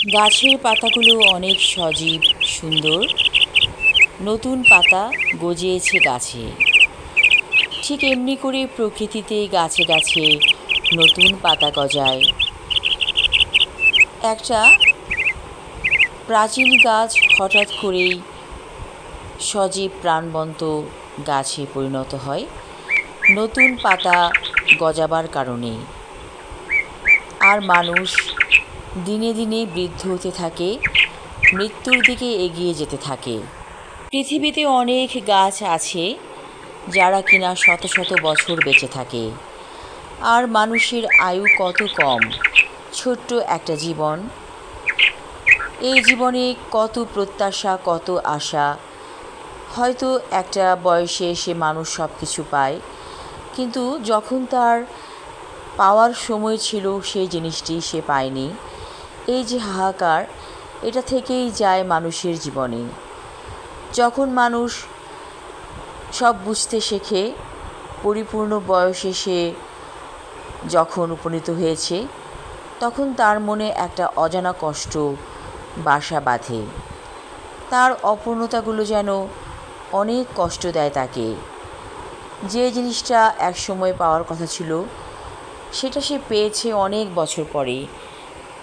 গাছের পাতাগুলো অনেক সজীব, সুন্দর। নতুন পাতা গজিয়েছে গাছে। ঠিক এমনি করে প্রকৃতিতে গাছে গাছে নতুন পাতা গজায়। একটা প্রাচীন গাছ হঠাৎ করেই সজীব প্রাণবন্ত গাছে পরিণত হয় নতুন পাতা গজাবার কারণে। আর মানুষ দিনে দিনে বৃদ্ধ হতে থাকে, মৃত্যুর দিকে এগিয়ে যেতে থাকে। পৃথিবীতে অনেক গাছ আছে যারা কিনা শত শত বছর বেঁচে থাকে। আর মানুষের আয়ু কত কম, ছোট্ট একটা জীবন। এই জীবনে কত প্রত্যাশা, কত আশা। হয়তো একটা বয়সে সে মানুষ সব কিছু পায়, কিন্তু যখন তার পাওয়ার সময় ছিল সেই জিনিসটি সে পায়নি। এই যে হাহাকার, এটা থেকেই যায় মানুষের জীবনে। যখন মানুষ সব বুঝতে শেখে, পরিপূর্ণ বয়সে সে যখন উপনীত হয়েছে, তখন তার মনে একটা অজানা কষ্ট বাসা বাঁধে। তার অপূর্ণতাগুলো যেন অনেক কষ্ট দেয় তাকে। যে জিনিসটা একসময় পাওয়ার কথা ছিল সেটা সে পেয়েছে অনেক বছর পরে,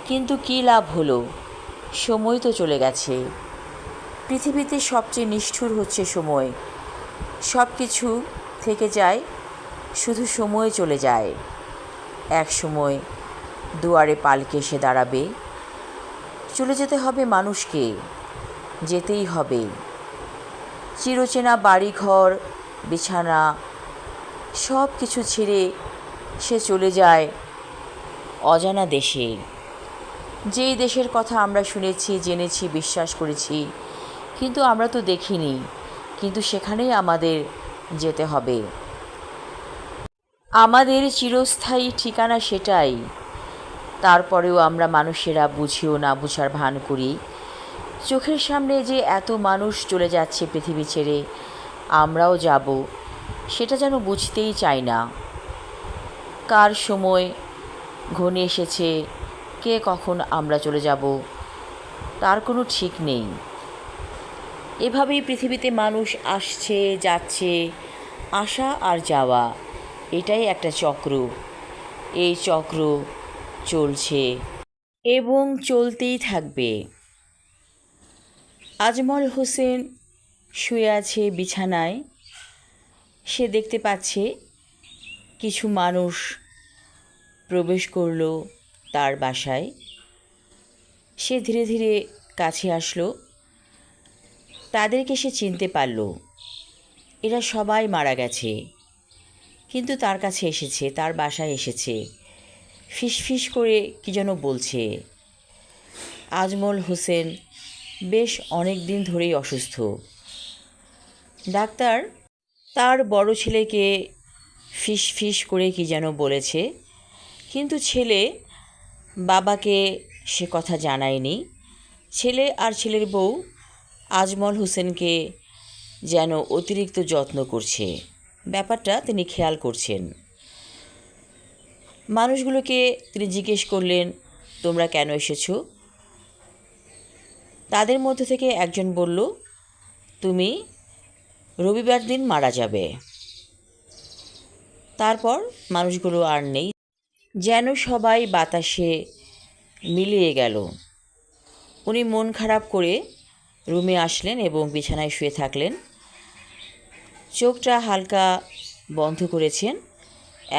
কিন্তু কী লাভ হলো? সময় তো চলে গেছে। পৃথিবীতে সবচেয়ে নিষ্ঠুর হচ্ছে সময়। সব কিছু থেকে যায়, শুধু সময় চলে যায়। এক সময় দুয়ারে পালকে এসে দাঁড়াবে। চলে যেতে হবে মানুষকে, যেতেই হবে। চিরচেনা বাড়িঘর, বিছানা সব কিছু ছেড়ে সে চলে যায় অজানা দেশে। যেই দেশের কথা আমরা শুনেছি, জেনেছি, বিশ্বাস করেছি, কিন্তু আমরা তো দেখিনি, কিন্তু সেখানেই আমাদের যেতে হবে। আমাদের চিরস্থায়ী ঠিকানা সেটাই। তারপরেও আমরা মানুষেরা বুঝিও না বুঝার ভান করি। চোখের সামনে যে এত মানুষ চলে যাচ্ছে পৃথিবী ছেড়ে, আমরাও যাব, সেটা যেন বুঝতেই চাই না। কার সময় ঘনিয়ে এসেছে, কে কখন আমরা চলে যাব, তার কোনো ঠিক নেই। এভাবেই পৃথিবীতে মানুষ আসছে যাচ্ছে, আসা আর যাওয়া, এটাই একটা চক্র। এই চক্র চলছে এবং চলতেই থাকবে। আজমল হোসেন শুয়ে আছে বিছানায়। সে দেখতে পাচ্ছে কিছু মানুষ প্রবেশ করল তার বাসায়। সে ধীরে ধীরে কাছে আসলো। তাদেরকে সে চিনতে পারল। এরা সবাই মারা গেছে, কিন্তু তার কাছে এসেছে, তার বাসায় এসেছে। ফিসফিস করে কী যেন বলছে। আজমল হোসেন বেশ অনেক দিন ধরেই অসুস্থ। ডাক্তার তার বড় ছেলেকে ফিসফিস করে কী যেন বলেছে, কিন্তু ছেলে বাবাকে সে কথা জানায়নি। ছেলে আর ছেলের বউ আজমল হোসেনকে যেন অতিরিক্ত যত্ন করছে, ব্যাপারটা তিনি খেয়াল করছেন। মানুষগুলোকে তিনি জিজ্ঞেস করলেন, তোমরা কেন এসেছো? তাদের মধ্য থেকে একজন বলল, তুমি রবিবার দিন মারা যাবে। তারপর মানুষগুলো আর নেই, যেন সবাই বাতাসে মিলিয়ে গেল। উনি মন খারাপ করে রুমে আসলেন এবং বিছানায় শুয়ে থাকলেন। চোখটা হালকা বন্ধ করেছেন।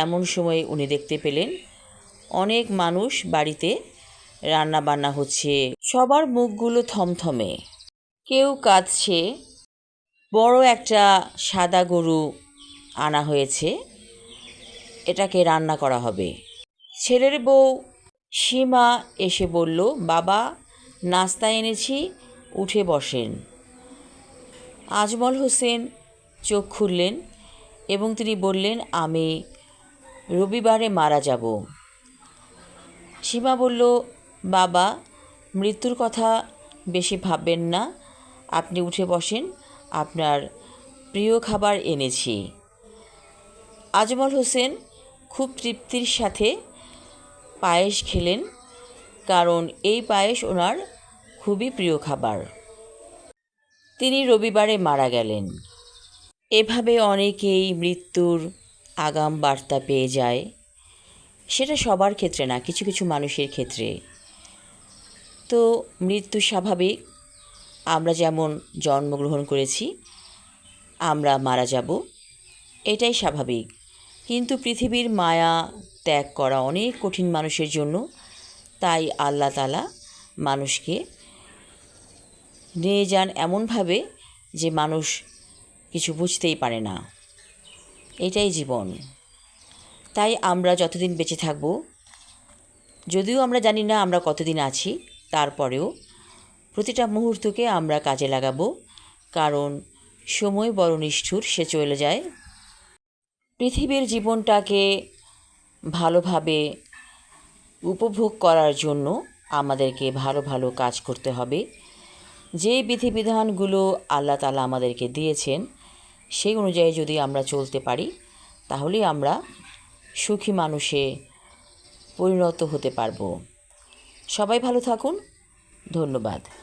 এমন সময় উনি দেখতে পেলেন অনেক মানুষ বাড়িতে রান্না বান্না হচ্ছে। সবার মুখগুলো থমথমে, কেউ কাঁদছে। বড় একটা সাদা গরু আনা হয়েছে, এটাকে রান্না করা হবে। ছেলের বউ সীমা এসে বলল, বাবা নাস্তা এনেছি, উঠে বসেন। আজমল হোসেন চোখ খুললেন এবং তিনি বললেন, আমি রবিবারে মারা যাব। সীমা বলল, বাবা মৃত্যুর কথা বেশি ভাববেন না, আপনি উঠে বসেন, আপনার প্রিয় খাবার এনেছি। আজমল হোসেন খুব তৃপ্তির সাথে পায়েস খেলেন। কারণ এই পায়েস ওনার খুবই প্রিয় খাবার। তিনি রবিবারে মারা গেলেন। এভাবে অনেকেই মৃত্যুর আগাম বার্তা পেয়ে যায়। সেটা সবার ক্ষেত্রে না, কিছু কিছু মানুষের ক্ষেত্রে। তো মৃত্যু স্বাভাবিক। আমরা যেমন জন্মগ্রহণ করেছি, আমরা মারা যাব, এটাই স্বাভাবিক। কিন্তু পৃথিবীর মায়া ত্যাগ করা অনেক কঠিন মানুষের জন্য। তাই আল্লাহ তাআলা মানুষকে নিয়ে যান এমনভাবে যে মানুষ কিছু বুঝতেই পারে না। এটাই জীবন। তাই আমরা যতদিন বেঁচে থাকব, যদিও আমরা জানি না আমরা কতদিন আছি, তারপরেও প্রতিটা মুহূর্তকে আমরা কাজে লাগাবো। কারণ সময় বড় নিষ্ঠুর, সে চলে যায়। পৃথিবীর জীবনটাকে ভালোভাবে উপভোগ করার জন্য আমাদেরকে ভালো ভালো কাজ করতে হবে। যে বিধিবিধানগুলো আল্লাহ তাআলা আমাদেরকে দিয়েছেন, সেই অনুযায়ী যদি আমরা চলতে পারি, তাহলেই আমরা সুখী মানুষে পরিণত হতে পারব। সবাই ভালো থাকুন। ধন্যবাদ।